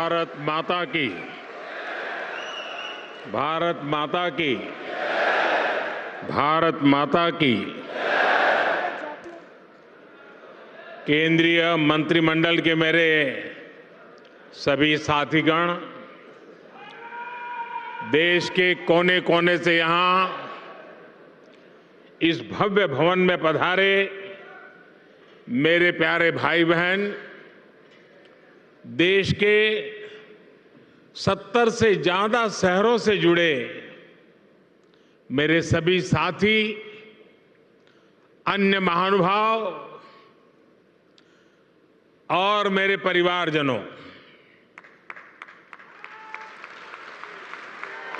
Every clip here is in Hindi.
भारत माता की, भारत माता की, भारत माता की। केंद्रीय मंत्रिमंडल के मेरे सभी साथीगण, देश के कोने कोने से यहां इस भव्य भवन में पधारे मेरे प्यारे भाई बहन, देश के 70 से ज्यादा शहरों से जुड़े मेरे सभी साथी, अन्य महानुभाव और मेरे परिवारजनों,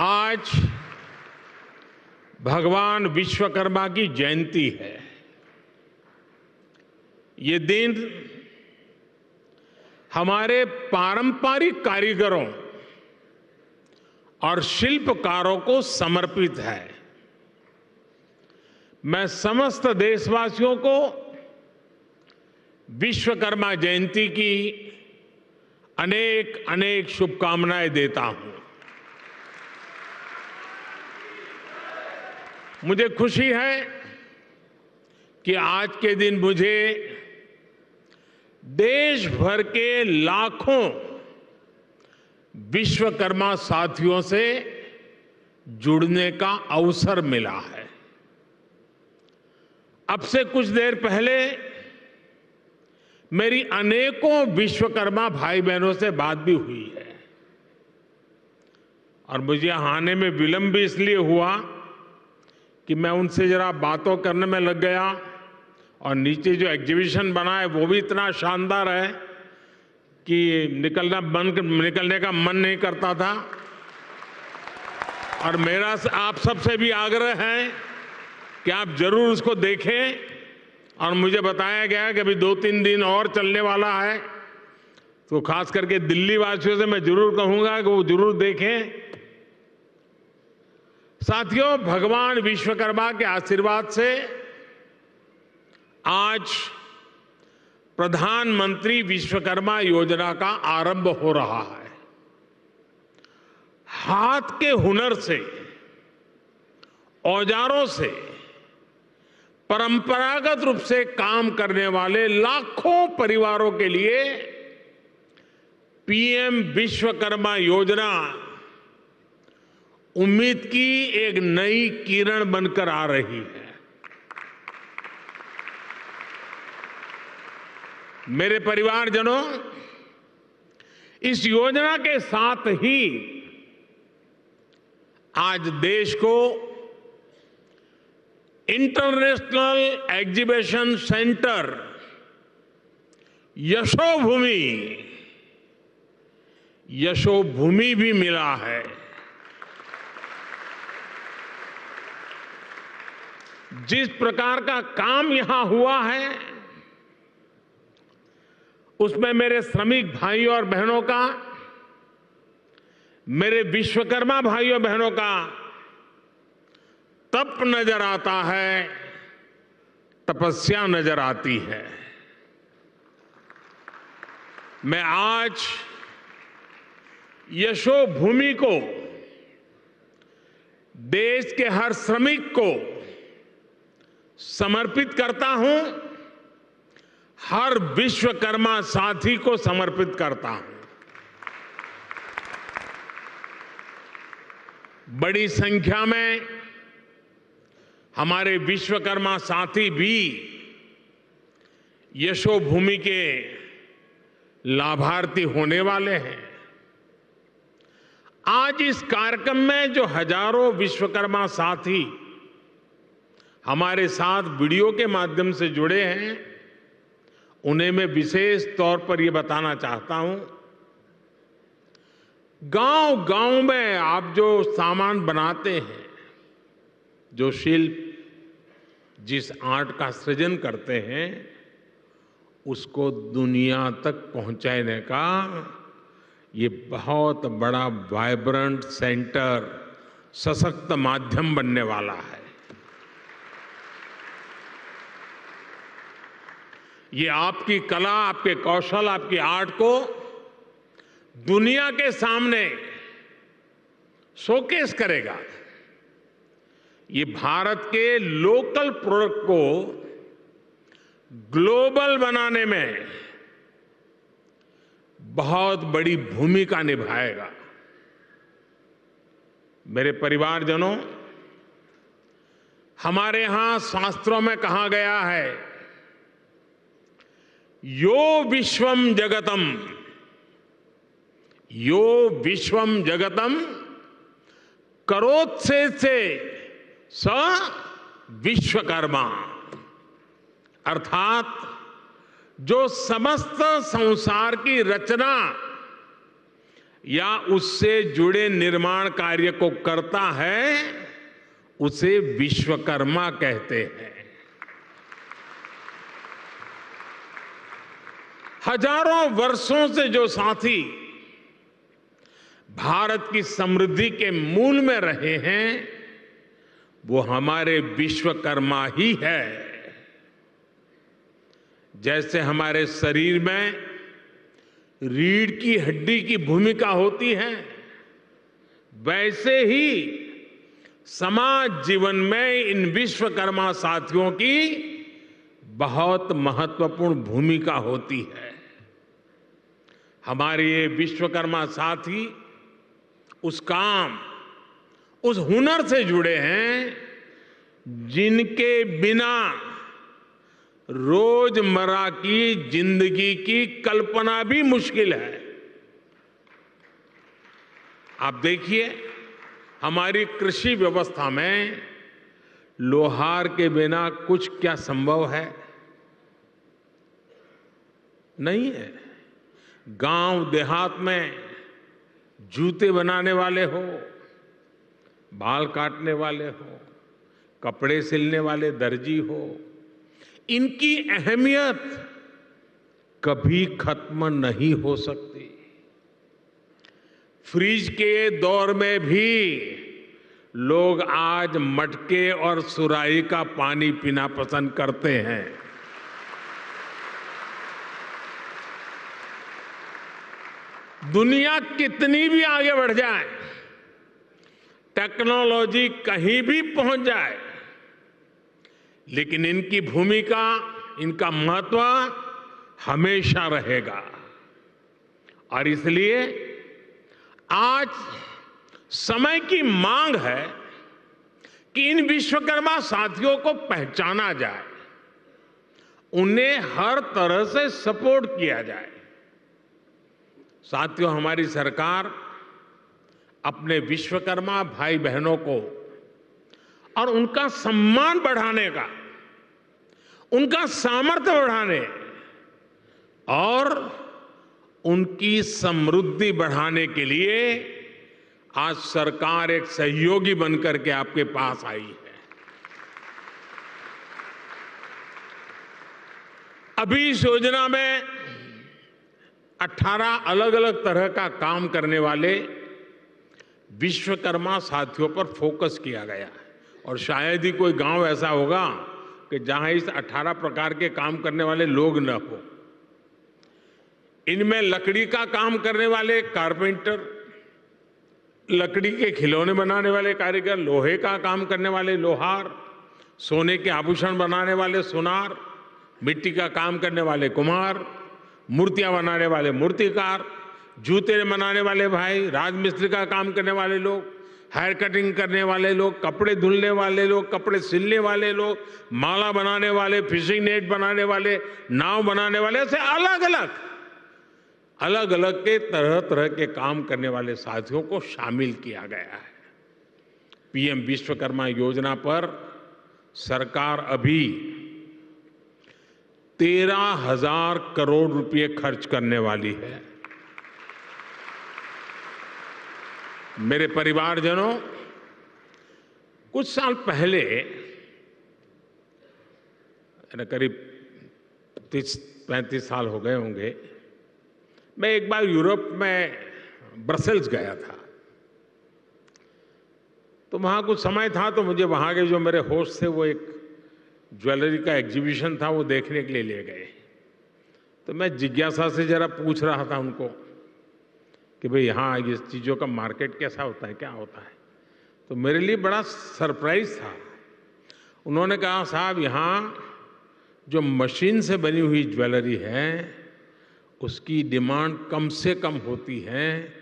आज भगवान विश्वकर्मा की जयंती है। ये दिन हमारे पारंपरिक कारीगरों और शिल्पकारों को समर्पित है। मैं समस्त देशवासियों को विश्वकर्मा जयंती की अनेक अनेक शुभकामनाएं देता हूं। मुझे खुशी है कि आज के दिन मुझे देश भर के लाखों विश्वकर्मा साथियों से जुड़ने का अवसर मिला है। अब से कुछ देर पहले मेरी अनेकों विश्वकर्मा भाई बहनों से बात भी हुई है और मुझे आने में विलंब भी इसलिए हुआ कि मैं उनसे जरा बातों करने में लग गया और नीचे जो एग्जीबिशन बना है वो भी इतना शानदार है कि निकलने का मन नहीं करता था। और मेरा आप सबसे भी आग्रह है कि आप जरूर उसको देखें और मुझे बताया गया कि अभी 2-3 दिन और चलने वाला है, तो खास करके दिल्ली वासियों से मैं जरूर कहूंगा कि वो जरूर देखें। साथियों, भगवान विश्वकर्मा के आशीर्वाद से आज प्रधानमंत्री विश्वकर्मा योजना का आरंभ हो रहा है। हाथ के हुनर से, औजारों से परंपरागत रूप से काम करने वाले लाखों परिवारों के लिए पीएम विश्वकर्मा योजना उम्मीद की एक नई किरण बनकर आ रही है। मेरे परिवारजनों, इस योजना के साथ ही आज देश को इंटरनेशनल एग्जीबिशन सेंटर यशोभूमि भी मिला है। जिस प्रकार का काम यहां हुआ है उसमें मेरे श्रमिक भाइयों और बहनों का, मेरे विश्वकर्मा भाइयों बहनों का तप नजर आता है, तपस्या नजर आती है। मैं आज यशोभूमि को, देश के हर श्रमिक को समर्पित करता हूं, हर विश्वकर्मा साथी को समर्पित करता हूं। बड़ी संख्या में हमारे विश्वकर्मा साथी भी यशोभूमि के लाभार्थी होने वाले हैं। आज इस कार्यक्रम में जो हजारों विश्वकर्मा साथी हमारे साथ वीडियो के माध्यम से जुड़े हैं, उन्हें मैं विशेष तौर पर यह बताना चाहता हूं, गांव-गांव में आप जो सामान बनाते हैं, जो शिल्प, जिस आर्ट का सृजन करते हैं, उसको दुनिया तक पहुंचाने का ये बहुत बड़ा वाइब्रेंट सेंटर, सशक्त माध्यम बनने वाला है। ये आपकी कला, आपके कौशल, आपकी आर्ट को दुनिया के सामने शोकेस करेगा। ये भारत के लोकल प्रोडक्ट को ग्लोबल बनाने में बहुत बड़ी भूमिका निभाएगा। मेरे परिवारजनों, हमारे यहां शास्त्रों में कहा गया है, यो विश्वम जगतम, यो विश्वम जगतम करोत्से से स विश्वकर्मा। अर्थात जो समस्त संसार की रचना या उससे जुड़े निर्माण कार्य को करता है, उसे विश्वकर्मा कहते हैं। हजारों वर्षों से जो साथी भारत की समृद्धि के मूल में रहे हैं, वो हमारे विश्वकर्मा ही है। जैसे हमारे शरीर में रीढ़ की हड्डी की भूमिका होती है, वैसे ही समाज जीवन में इन विश्वकर्मा साथियों की बहुत महत्वपूर्ण भूमिका होती है। हमारे ये विश्वकर्मा साथी उस काम, उस हुनर से जुड़े हैं जिनके बिना रोजमर्रा की जिंदगी की कल्पना भी मुश्किल है। आप देखिए, हमारी कृषि व्यवस्था में लोहार के बिना कुछ क्या संभव है? नहीं है। गांव देहात में जूते बनाने वाले हो, बाल काटने वाले हो, कपड़े सिलने वाले दर्जी हो, इनकी अहमियत कभी खत्म नहीं हो सकती। फ्रिज के दौर में भी लोग आज मटके और सुराही का पानी पीना पसंद करते हैं। दुनिया कितनी भी आगे बढ़ जाए, टेक्नोलॉजी कहीं भी पहुंच जाए, लेकिन इनकी भूमिका, इनका महत्व हमेशा रहेगा। और इसलिए आज समय की मांग है कि इन विश्वकर्मा साथियों को पहचाना जाए, उन्हें हर तरह से सपोर्ट किया जाए। साथियों, हमारी सरकार अपने विश्वकर्मा भाई बहनों को और उनका सम्मान बढ़ाने का, उनका सामर्थ्य बढ़ाने और उनकी समृद्धि बढ़ाने के लिए आज सरकार एक सहयोगी बनकर के आपके पास आई है। अभी इस योजना में 18 अलग अलग तरह का काम करने वाले विश्वकर्मा साथियों पर फोकस किया गया है। और शायद ही कोई गांव ऐसा होगा कि जहां इस 18 प्रकार के काम करने वाले लोग न हो। इनमें लकड़ी का काम करने वाले कारपेंटर, लकड़ी के खिलौने बनाने वाले कारीगर, लोहे का काम करने वाले लोहार, सोने के आभूषण बनाने वाले सुनार, मिट्टी का काम करने वाले कुम्हार, मूर्तियां बनाने वाले मूर्तिकार, जूते बनाने वाले भाई, राजमिस्त्री का काम करने वाले लोग, हेयर कटिंग करने वाले लोग, कपड़े धुलने वाले लोग, कपड़े सिलने वाले लोग, माला बनाने वाले, फिशिंग नेट बनाने वाले, नाव बनाने वाले, ऐसे अलग अलग के तरह तरह के काम करने वाले साथियों को शामिल किया गया है। पीएम विश्वकर्मा योजना पर सरकार अभी 13,000 करोड़ रुपए खर्च करने वाली है। मेरे परिवारजनों, कुछ साल पहले, करीब 30-35 साल हो गए होंगे, मैं एक बार यूरोप में ब्रसेल्स गया था। तो वहाँ कुछ समय था, तो मुझे वहाँ के जो मेरे होस्ट थे वो एक ज्वेलरी का एग्जीबिशन था, वो देखने के लिए ले गए। तो मैं जिज्ञासा से जरा पूछ रहा था उनको कि भाई यहाँ ये चीज़ों का मार्केट कैसा होता है, क्या होता है। तो मेरे लिए बड़ा सरप्राइज था। उन्होंने कहा, साहब यहाँ जो मशीन से बनी हुई ज्वेलरी है उसकी डिमांड कम से कम होती है,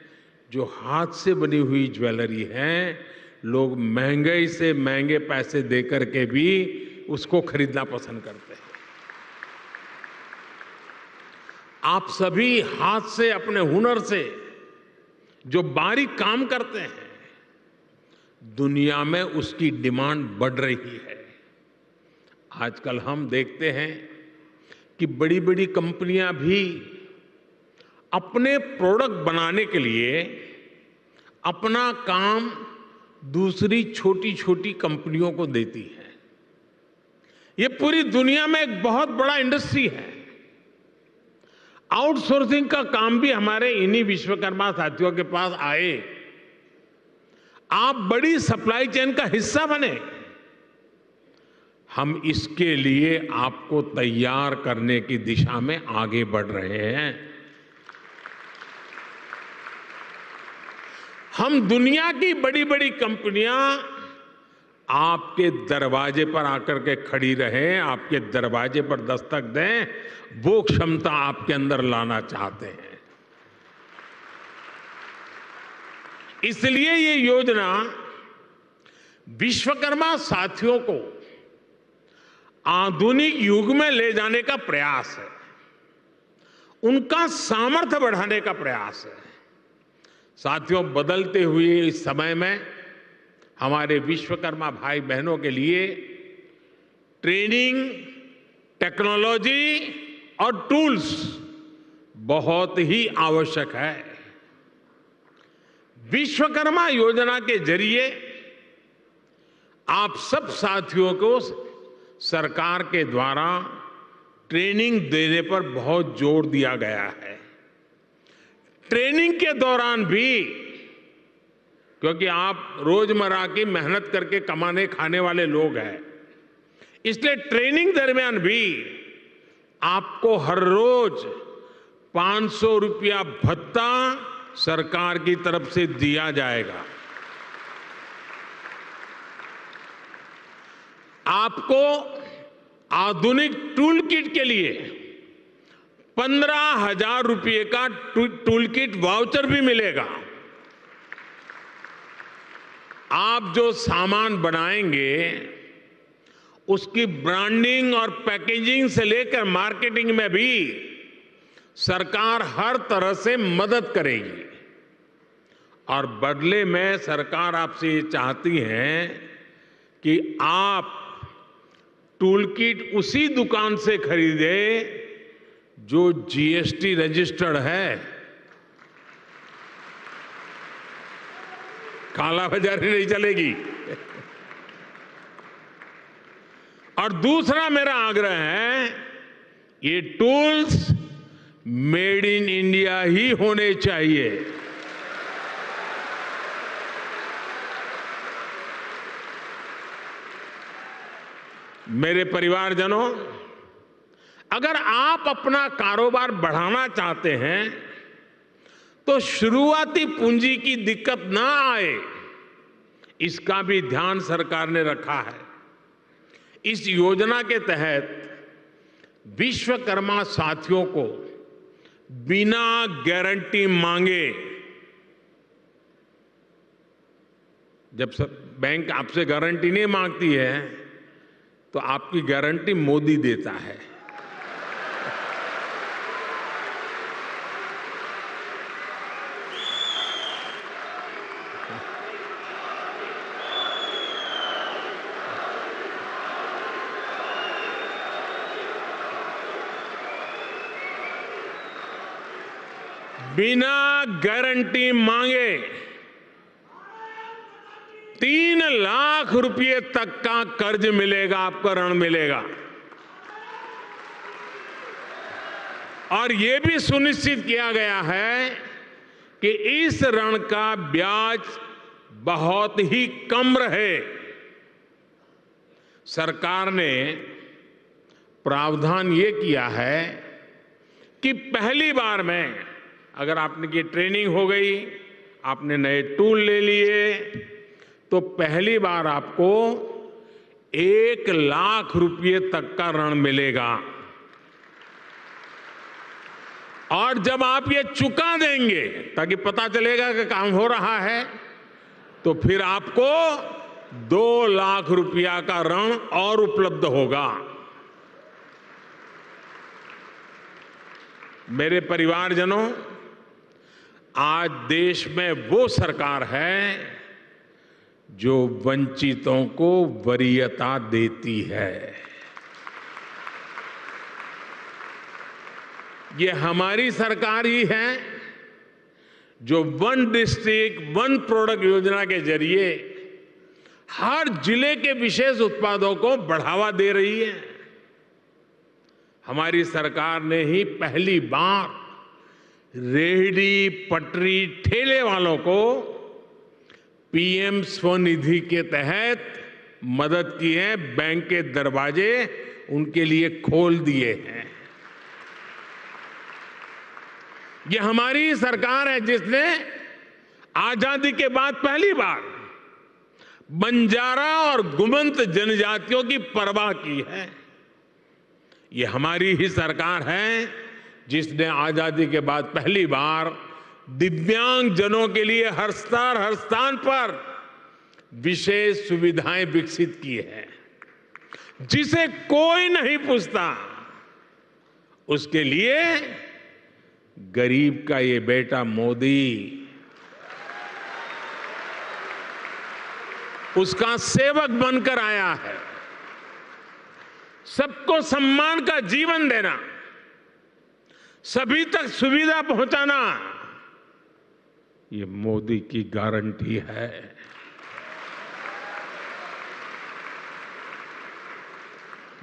जो हाथ से बनी हुई ज्वेलरी है लोग महंगे से महंगे पैसे दे करके भी उसको खरीदना पसंद करते हैं। आप सभी हाथ से, अपने हुनर से जो बारीक काम करते हैं, दुनिया में उसकी डिमांड बढ़ रही है। आजकल हम देखते हैं कि बड़ी बड़ी कंपनियां भी अपने प्रोडक्ट बनाने के लिए अपना काम दूसरी छोटी छोटी कंपनियों को देती है। ये पूरी दुनिया में एक बहुत बड़ा इंडस्ट्री है। आउटसोर्सिंग का काम भी हमारे इन्हीं विश्वकर्मा साथियों के पास आए। आप बड़ी सप्लाई चेन का हिस्सा बने। हम इसके लिए आपको तैयार करने की दिशा में आगे बढ़ रहे हैं। हम दुनिया की बड़ी बड़ी कंपनियां आपके दरवाजे पर आकर के खड़ी रहें, आपके दरवाजे पर दस्तक दें, वो क्षमता आपके अंदर लाना चाहते हैं। इसलिए ये योजना विश्वकर्मा साथियों को आधुनिक युग में ले जाने का प्रयास है, उनका सामर्थ्य बढ़ाने का प्रयास है। साथियों, बदलते हुए इस समय में हमारे विश्वकर्मा भाई बहनों के लिए ट्रेनिंग, टेक्नोलॉजी और टूल्स बहुत ही आवश्यक है। विश्वकर्मा योजना के जरिए आप सब साथियों को सरकार के द्वारा ट्रेनिंग देने पर बहुत जोर दिया गया है। ट्रेनिंग के दौरान भी, क्योंकि आप रोजमर्रा की मेहनत करके कमाने खाने वाले लोग हैं, इसलिए ट्रेनिंग दरमियान भी आपको हर रोज 500 रुपया भत्ता सरकार की तरफ से दिया जाएगा। आपको आधुनिक टूल किट के लिए 15,000 रुपये का टूल किट वाउचर भी मिलेगा। आप जो सामान बनाएंगे उसकी ब्रांडिंग और पैकेजिंग से लेकर मार्केटिंग में भी सरकार हर तरह से मदद करेगी। और बदले में सरकार आपसे ये चाहती है कि आप टूल किट उसी दुकान से खरीदे जो जीएसटी रजिस्टर्ड है। काला बाजारी नहीं चलेगी। और दूसरा मेरा आग्रह है, ये टूल्स मेड इन इंडिया ही होने चाहिए। मेरे परिवारजनों, अगर आप अपना कारोबार बढ़ाना चाहते हैं तो शुरुआती पूंजी की दिक्कत ना आए, इसका भी ध्यान सरकार ने रखा है। इस योजना के तहत विश्वकर्मा साथियों को बिना गारंटी मांगे, जब बैंक आपसे गारंटी नहीं मांगती है तो आपकी गारंटी मोदी देता है। बिना गारंटी मांगे 3 लाख रुपए तक का कर्ज मिलेगा, आपको ऋण मिलेगा। और यह भी सुनिश्चित किया गया है कि इस ऋण का ब्याज बहुत ही कम रहे। सरकार ने प्रावधान ये किया है कि पहली बार में अगर आपकी ट्रेनिंग हो गई, आपने नए टूल ले लिए, तो पहली बार आपको 1,00,000 रुपये तक का ऋण मिलेगा। और जब आप ये चुका देंगे, ताकि पता चलेगा कि काम हो रहा है, तो फिर आपको 2,00,000 रुपया का ऋण और उपलब्ध होगा। मेरे परिवारजनों, आज देश में वो सरकार है जो वंचितों को वरीयता देती है। ये हमारी सरकार ही है जो वन डिस्ट्रिक्ट वन प्रोडक्ट योजना के जरिए हर जिले के विशेष उत्पादों को बढ़ावा दे रही है। हमारी सरकार ने ही पहली बार रेहड़ी, पटरी, ठेले वालों को पीएम स्वनिधि के तहत मदद की है। बैंक के दरवाजे उनके लिए खोल दिए हैं। ये हमारी सरकार है जिसने आजादी के बाद पहली बार बंजारा और गुमंत जनजातियों की परवाह की है। ये हमारी ही सरकार है जिसने आजादी के बाद पहली बार दिव्यांग जनों के लिए हर स्थान पर विशेष सुविधाएं विकसित की है। जिसे कोई नहीं पूछता, उसके लिए गरीब का ये बेटा मोदी उसका सेवक बनकर आया है। सबको सम्मान का जीवन देना, सभी तक सुविधा पहुंचाना, ये मोदी की गारंटी है।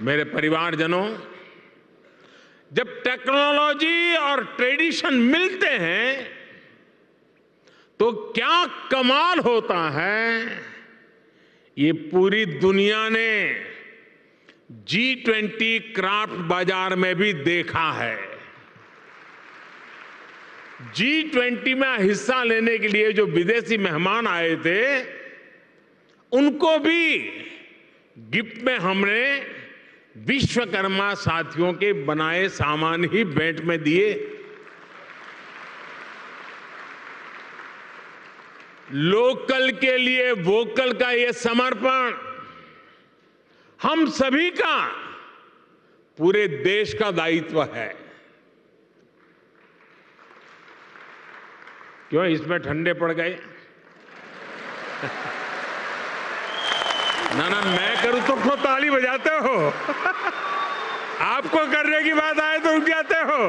मेरे परिवारजनों, जब टेक्नोलॉजी और ट्रेडिशन मिलते हैं तो क्या कमाल होता है, ये पूरी दुनिया ने G20 क्राफ्ट बाजार में भी देखा है। G20 में हिस्सा लेने के लिए जो विदेशी मेहमान आए थे, उनको भी गिफ्ट में हमने विश्वकर्मा साथियों के बनाए सामान ही भेंट में दिए। लोकल के लिए वोकल का ये समर्पण हम सभी का, पूरे देश का दायित्व है। क्यों इसमें ठंडे पड़ गए? ना मैं करूं तो ताली बजाते हो, आपको करने की बात आए तो रुक जाते हो।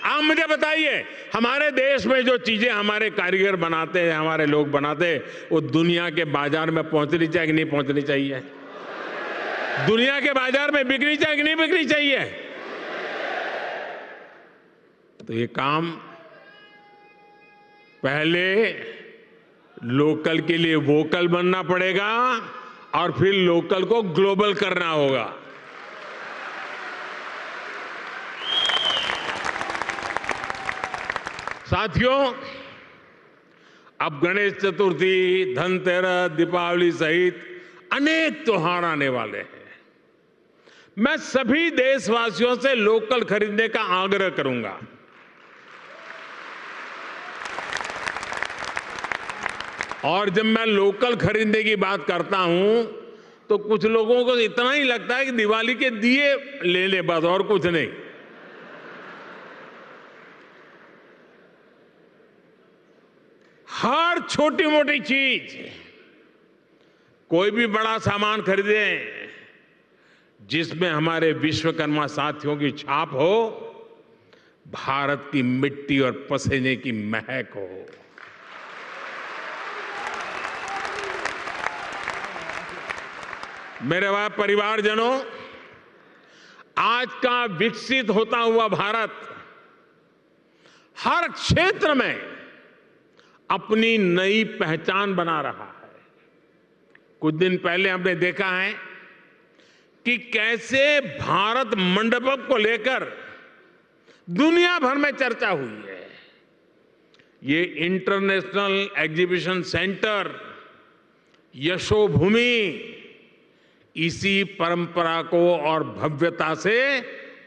आप मुझे बताइए, हमारे देश में जो चीजें हमारे कारीगर बनाते हैं, हमारे लोग बनाते हैं, वो दुनिया के बाजार में पहुंचनी चाहिए कि नहीं पहुंचनी चाहिए? दुनिया के बाजार में बिकनी चाहिए कि नहीं बिकनी चाहिए? तो ये काम पहले लोकल के लिए वोकल बनना पड़ेगा और फिर लोकल को ग्लोबल करना होगा। साथियों, अब गणेश चतुर्थी, धनतेरस, दीपावली सहित अनेक त्योहार आने वाले हैं। मैं सभी देशवासियों से लोकल खरीदने का आग्रह करूंगा। और जब मैं लोकल खरीदने की बात करता हूं तो कुछ लोगों को इतना ही लगता है कि दिवाली के दिए ले ले, बस और कुछ नहीं। हर छोटी मोटी चीज, कोई भी बड़ा सामान खरीदें जिसमें हमारे विश्वकर्मा साथियों की छाप हो, भारत की मिट्टी और पसीने की महक हो। मेरे परिवारजनों, आज का विकसित होता हुआ भारत हर क्षेत्र में अपनी नई पहचान बना रहा है। कुछ दिन पहले हमने देखा है कि कैसे भारत मंडपम को लेकर दुनिया भर में चर्चा हुई है। ये इंटरनेशनल एग्जीबिशन सेंटर यशोभूमि इसी परंपरा को और भव्यता से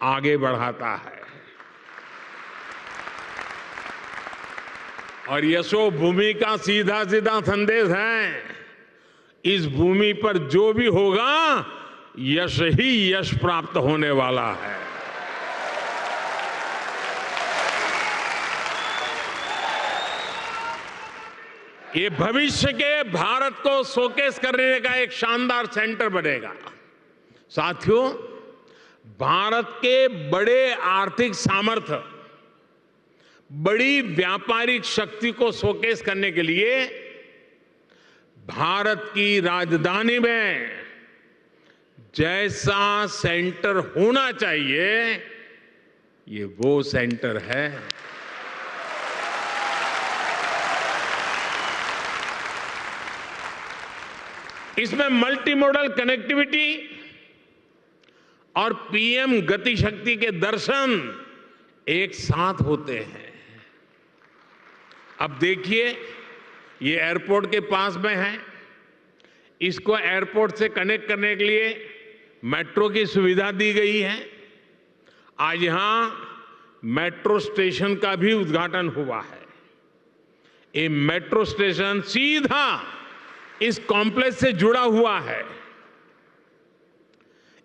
आगे बढ़ाता है। और यशोभूमि का सीधा सीधा संदेश है, इस भूमि पर जो भी होगा यश ही यश प्राप्त होने वाला है। ये भविष्य के भारत को शोकेस करने का एक शानदार सेंटर बनेगा। साथियों, भारत के बड़े आर्थिक सामर्थ्य, बड़ी व्यापारिक शक्ति को शोकेस करने के लिए भारत की राजधानी में जैसा सेंटर होना चाहिए, ये वो सेंटर है। इसमें मल्टी मॉडल कनेक्टिविटी और पीएम गति शक्ति के दर्शन एक साथ होते हैं। अब देखिए, ये एयरपोर्ट के पास में है। इसको एयरपोर्ट से कनेक्ट करने के लिए मेट्रो की सुविधा दी गई है। आज यहां मेट्रो स्टेशन का भी उद्घाटन हुआ है। ये मेट्रो स्टेशन सीधा इस कॉम्प्लेक्स से जुड़ा हुआ है।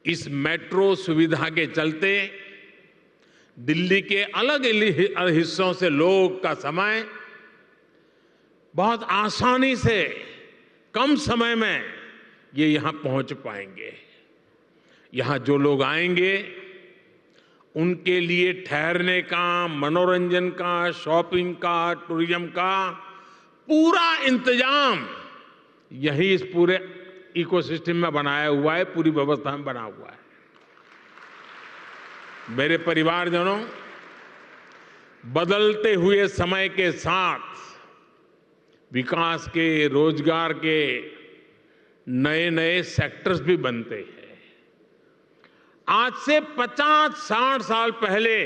इस मेट्रो सुविधा के चलते दिल्ली के अलग अलग हिस्सों से लोग का समय बहुत आसानी से कम समय में ये यहां पहुंच पाएंगे। यहां जो लोग आएंगे उनके लिए ठहरने का, मनोरंजन का, शॉपिंग का, टूरिज्म का पूरा इंतजाम यही इस पूरे इकोसिस्टम में बनाया हुआ है, पूरी व्यवस्था में बना हुआ है। मेरे परिवारजनों, बदलते हुए समय के साथ विकास के, रोजगार के नए नए सेक्टर्स भी बनते हैं। आज से 50-60 साल पहले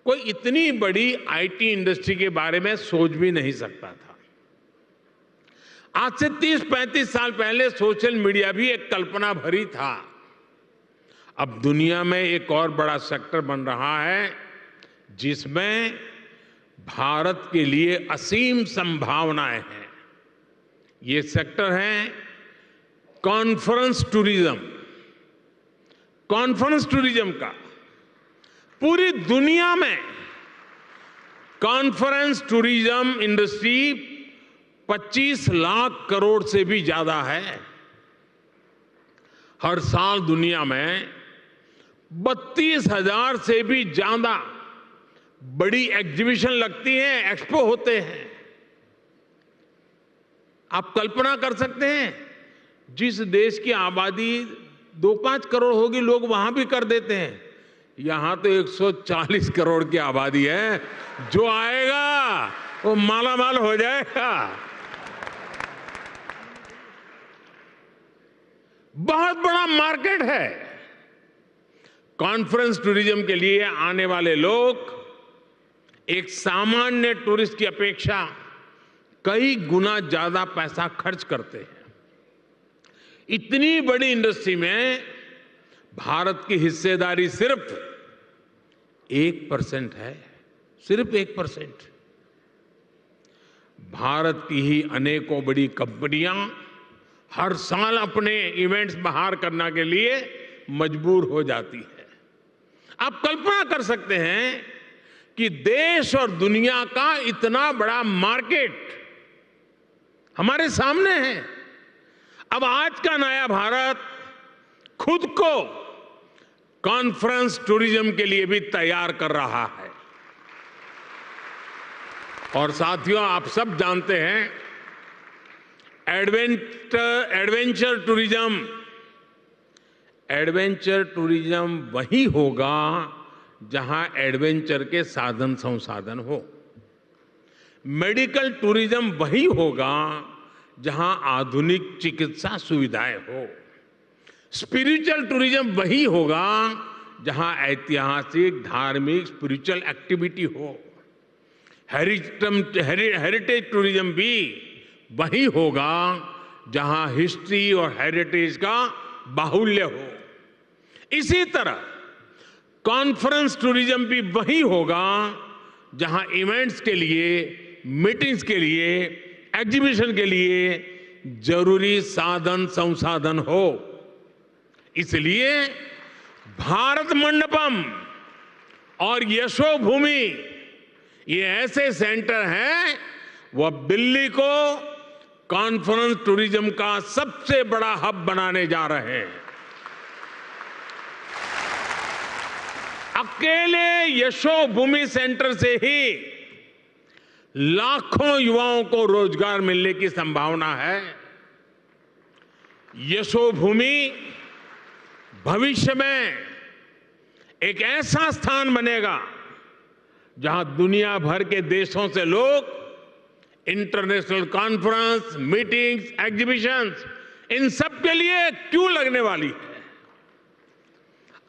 कोई इतनी बड़ी आईटी इंडस्ट्री के बारे में सोच भी नहीं सकता था। आज से 30-35 साल पहले सोशल मीडिया भी एक कल्पना भरी था। अब दुनिया में एक और बड़ा सेक्टर बन रहा है जिसमें भारत के लिए असीम संभावनाएं हैं। ये सेक्टर है कॉन्फ्रेंस टूरिज्म। कॉन्फ्रेंस टूरिज्म का पूरी दुनिया में conference tourism industry 25 lakh crore से भी ज्यादा है। हर साल दुनिया में 32,000 से भी ज्यादा बड़ी एग्जीबिशन लगती हैं, एक्सपो होते हैं। आप कल्पना कर सकते हैं, जिस देश की आबादी 2-5 करोड़ होगी, लोग वहां भी कर देते हैं। यहां तो 140 करोड़ की आबादी है। जो आएगा वो मालामाल हो जाएगा। बहुत बड़ा मार्केट है। कॉन्फ्रेंस टूरिज्म के लिए आने वाले लोग एक सामान्य टूरिस्ट की अपेक्षा कई गुना ज्यादा पैसा खर्च करते हैं। इतनी बड़ी इंडस्ट्री में भारत की हिस्सेदारी सिर्फ 1% है, सिर्फ 1%। भारत की ही अनेकों बड़ी कंपनियां हर साल अपने इवेंट्स बाहर करने के लिए मजबूर हो जाती है। आप कल्पना कर सकते हैं कि देश और दुनिया का इतना बड़ा मार्केट हमारे सामने है। अब आज का नया भारत खुद को कॉन्फ्रेंस टूरिज्म के लिए भी तैयार कर रहा है। और साथियों, आप सब जानते हैं, एडवेंचर टूरिज्म वही होगा जहां एडवेंचर के साधन संसाधन हो। मेडिकल टूरिज्म वही होगा जहां आधुनिक चिकित्सा सुविधाएं हो। स्पिरिचुअल टूरिज्म वही होगा जहां ऐतिहासिक, धार्मिक, स्पिरिचुअल एक्टिविटी हो। हेरिटेज टूरिज्म भी वही होगा जहां हिस्ट्री और हेरिटेज का बाहुल्य हो। इसी तरह कॉन्फ्रेंस टूरिज्म भी वही होगा जहां इवेंट्स के लिए, मीटिंग्स के लिए, एग्जीबिशन के लिए जरूरी साधन संसाधन हो। इसलिए भारत मंडपम और यशोभूमि ये ऐसे सेंटर हैं, वो अब दिल्ली को कॉन्फ्रेंस टूरिज्म का सबसे बड़ा हब बनाने जा रहे हैं। अकेले यशोभूमि सेंटर से ही लाखों युवाओं को रोजगार मिलने की संभावना है। यशोभूमि भविष्य में एक ऐसा स्थान बनेगा जहां दुनिया भर के देशों से लोग इंटरनेशनल कॉन्फ्रेंस, मीटिंग्स, एग्जीबिशंस, इन सब के लिए क्यों लगने वाली है।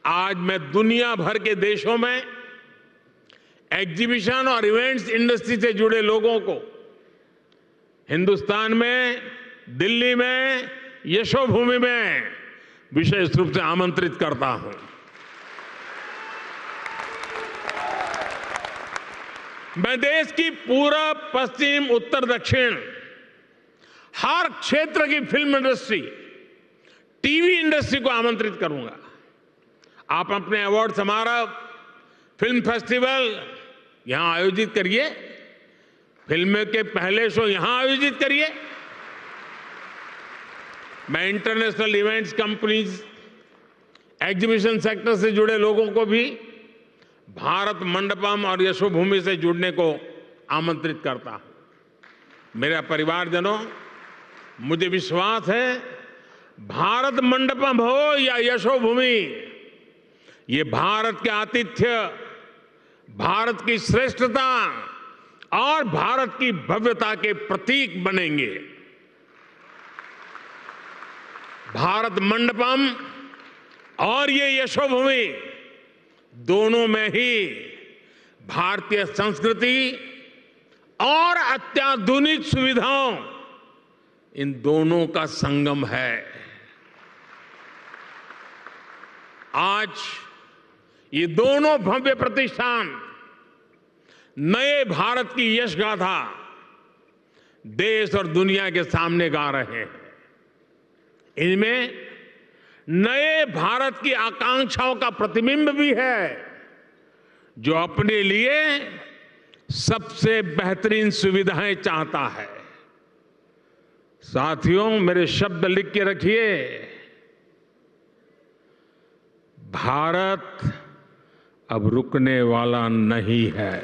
आज मैं दुनिया भर के देशों में एग्जीबिशन और इवेंट्स इंडस्ट्री से जुड़े लोगों को हिंदुस्तान में, दिल्ली में, यशोभूमि में विशेष रूप से आमंत्रित करता हूं। मैं देश की पूरब, पश्चिम, उत्तर, दक्षिण हर क्षेत्र की फिल्म इंडस्ट्री, टीवी इंडस्ट्री को आमंत्रित करूंगा। आप अपने अवार्ड समारोह, फिल्म फेस्टिवल यहां आयोजित करिए, फिल्म के पहले शो यहां आयोजित करिए। मैं international events companies, exhibition sector से जुड़े लोगों को भी भारत मंडपम और यशोभूमि से जुड़ने को आमंत्रित करता हूं। मेरा परिवारजनों, मुझे विश्वास है भारत मंडपम हो या यशोभूमि, ये भारत के आतिथ्य, भारत की श्रेष्ठता और भारत की भव्यता के प्रतीक बनेंगे। भारत मंडपम और ये यशोभूमि दोनों में ही भारतीय संस्कृति और अत्याधुनिक सुविधाओं, इन दोनों का संगम है। आज ये दोनों भव्य प्रतिष्ठान नए भारत की यश गाथा देश और दुनिया के सामने गा रहे हैं। इनमें नए भारत की आकांक्षाओं का प्रतिबिंब भी है, जो अपने लिए सबसे बेहतरीन सुविधाएं चाहता है। साथियों, मेरे शब्द लिख के रखिए। भारत अब रुकने वाला नहीं है।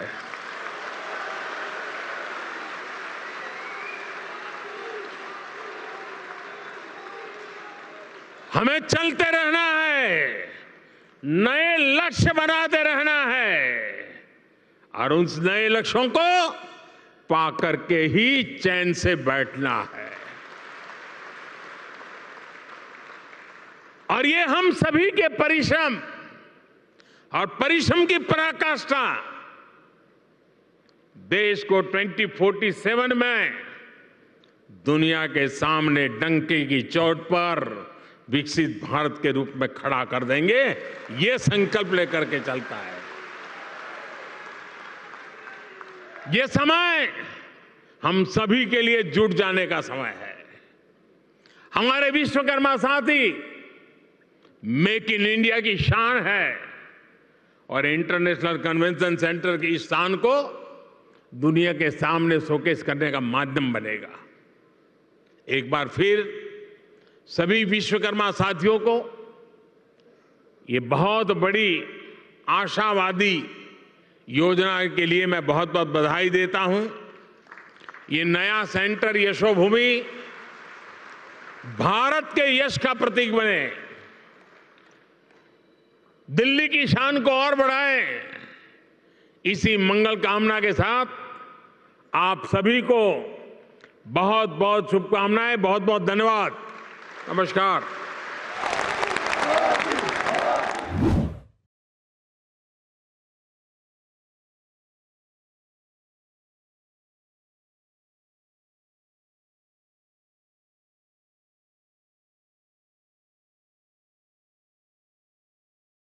हमें चलते रहना है, नए लक्ष्य बनाते रहना है और उन नए लक्ष्यों को पा करके ही चैन से बैठना है। और ये हम सभी के परिश्रम और परिश्रम की पराकाष्ठा देश को 2047 में दुनिया के सामने डंके की चोट पर विकसित भारत के रूप में खड़ा कर देंगे। ये संकल्प लेकर के चलता है। ये समय हम सभी के लिए जुट जाने का समय है। हमारे विश्वकर्मा साथी मेक इन इंडिया की शान है और इंटरनेशनल कन्वेंशन सेंटर की इस शान को दुनिया के सामने शोकेस करने का माध्यम बनेगा। एक बार फिर सभी विश्वकर्मा साथियों को ये बहुत बड़ी आशावादी योजना के लिए मैं बहुत बहुत बधाई देता हूं। ये नया सेंटर यशोभूमि भारत के यश का प्रतीक बने, दिल्ली की शान को और बढ़ाए। इसी मंगल कामना के साथ आप सभी को बहुत बहुत शुभकामनाएं, बहुत बहुत धन्यवाद। नमस्कार।